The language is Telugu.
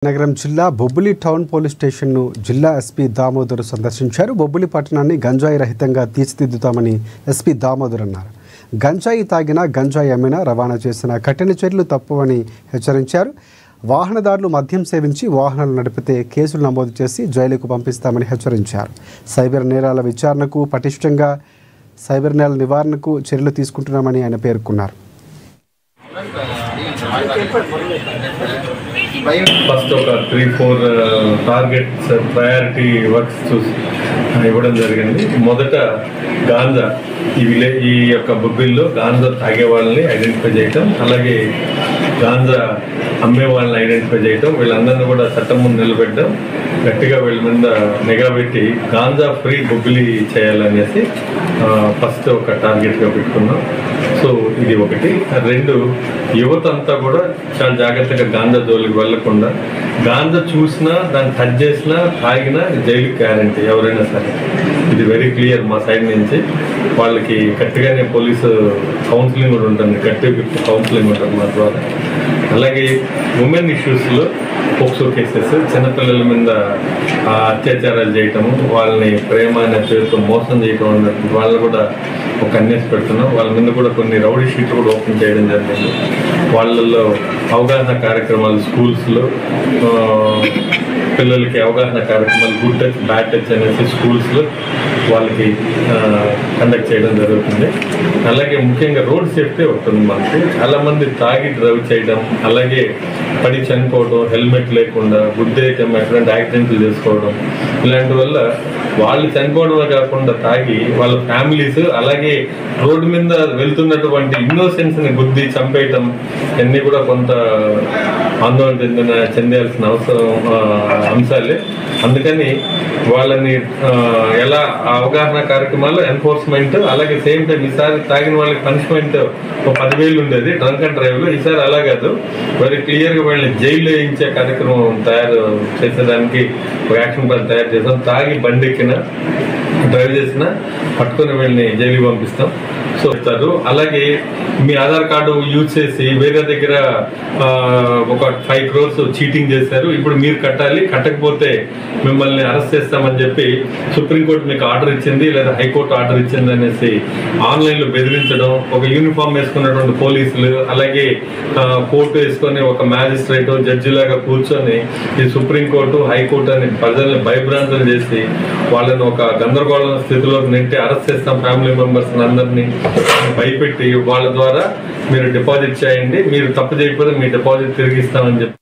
నగరం జిల్లా బొబ్బిలి టౌన్ పోలీస్ స్టేషన్ను జిల్లా ఎస్పీ దామోదర్ సందర్శించారు. బొబ్బిలి పట్టణాన్ని గంజాయి రహితంగా తీర్చిదిద్దుతామని ఎస్పీ దామోదర్ అన్నారు. గంజాయి తాగినా, గంజాయి అమ్మినా, రవాణా చేసిన కఠిన చర్యలు తప్పవని హెచ్చరించారు. వాహనదారులు మద్యం సేవించి వాహనాలు నడిపితే కేసులు నమోదు చేసి జైలుకు పంపిస్తామని హెచ్చరించారు. సైబర్ నేరాల విచారణకు పటిష్టంగా సైబర్ నేరాల నివారణకు చర్యలు తీసుకుంటున్నామని ఆయన పేర్కొన్నారు. ఫస్ట్ ఒక 3-4 టార్గెట్స్ ప్రయారిటీ వర్క్స్ చూసి ఇవ్వడం జరిగింది. మొదట గాంజా ఈ యొక్క బొబ్బిల్లో గాంజా తాగే వాళ్ళని ఐడెంటిఫై చేయటం, అలాగే గాంజా అమ్మే వాళ్ళని ఐడెంటిఫై చేయటం, వీళ్ళందరినీ కూడా చట్టం ముందు నిలబెట్టడం, గట్టిగా వీళ్ళ మీద నిఘా పెట్టి గాంజా ఫ్రీ బొబ్బిలి చేయాలనేసి ఫస్ట్ ఒక టార్గెట్గా పెట్టుకున్నాం. సో ఇది ఒకటి. 2, యువత అంతా కూడా చాలా జాగ్రత్తగా గాంజా జోలికి వెళ్లకుండా, గాంజా చూసినా దాన్ని టచ్ చేసినా తాగినా జైలుకి గ్యారంటీ ఎవరైనా సరే. ఇది వెరీ క్లియర్ మా సైడ్ నుంచి. వాళ్ళకి గట్టిగానే పోలీసు కౌన్సిలింగ్ కూడా ఉంటుంది, గట్టిగా కౌన్సిలింగ్ ఉంటుంది మా ద్వారా. అలాగే ఉమెన్ ఇష్యూస్లో పోక్సో కేసెస్, చిన్నపిల్లల మీద అత్యాచారాలు చేయటము, వాళ్ళని ప్రేమ అనే పేరుతో మోసం చేయటం అన్నట్టు వాళ్ళని కూడా ఒక అన్నేసి పెడుతున్నాం. వాళ్ళ మీద కూడా కొన్ని రౌడీ షీట్లు కూడా ఓపెన్ చేయడం జరిగింది. వాళ్ళల్లో అవగాహన కార్యక్రమాలు స్కూల్స్లో పిల్లలకి అవగాహన కార్యక్రమాలు, గుడ్ టచ్ బ్యాడ్ టచ్ అనేసి స్కూల్స్లో వాళ్ళకి కండక్ట్ చేయడం జరుగుతుంది. అలాగే ముఖ్యంగా రోడ్ సేఫ్టీ ఉంటుంది. మనకి చాలామంది తాగి డ్రైవ్ చేయడం, అలాగే పడి చనిపోవడం, హెల్మెట్ లేకుండా గుద్దేయటం, ఎక్కడంటే యాక్సిడెంట్లు చేసుకోవడం, ఇలాంటి వల్ల వాళ్ళు చనిపోవడమే కాకుండా తాగి వాళ్ళ ఫ్యామిలీస్, అలాగే రోడ్డు మీద వెళ్తున్నటువంటి ఇన్నోసెన్స్ని గుద్ది చంపేయటం, ఇవన్నీ కూడా కొంత ఆందోళన చెందాల్సిన అంశాలే. అందుకని వాళ్ళని ఎలా అవగాహన కార్యక్రమాలు, ఎన్ఫోర్స్మెంట్, అలాగే సేమ్ టైం ఈసారి తాగిన వాళ్ళకి పనిష్మెంట్ 10,000 ఉండేది డ్రంక్ అండ్ డ్రైవ్లో. ఈసారి అలా కాదు, వెరీ క్లియర్గా వాళ్ళని జైల్లో వేయించే కార్యక్రమం తయారు చేసేదానికి ఒక యాక్షన్ ప్లాన్ తయారు చేస్తాం. తాగి బండి ఎక్కిన, డ్రైవ్ చేసిన పట్టుకుని వీళ్ళని జైలుకి పంపిస్తాం. సో ఇస్తారు. అలాగే మీ ఆధార్ కార్డు యూజ్ చేసి వేరే దగ్గర ఒక 5 crores చీటింగ్ చేశారు, ఇప్పుడు మీరు కట్టాలి, కట్టకపోతే మిమ్మల్ని అరెస్ట్ చేస్తామని చెప్పి సుప్రీంకోర్టు మీకు ఆర్డర్ ఇచ్చింది, లేదా హైకోర్టు ఆర్డర్ ఇచ్చింది అనేసి ఆన్లైన్లో బెదిరించడం, ఒక యూనిఫామ్ వేసుకున్నటువంటి పోలీసులు, అలాగే కోర్టు వేసుకొని ఒక మ్యాజిస్ట్రేట్ జడ్జి లాగా కూర్చొని ఈ సుప్రీంకోర్టు హైకోర్టు అని ప్రజల్ని భయభ్రాంతులు చేసి వాళ్ళని ఒక గందరగోళ స్థితిలోకి నెట్టి అరెస్ట్ చేస్తాం, ఫ్యామిలీ మెంబర్స్ అందరినీ భయపెట్టి వాళ్ళ ద్వారా మీరు డిపాజిట్ చేయండి, మీరు తప్పు చేయకపోతే మీ డిపాజిట్ తిరిగిస్తామని చెప్పి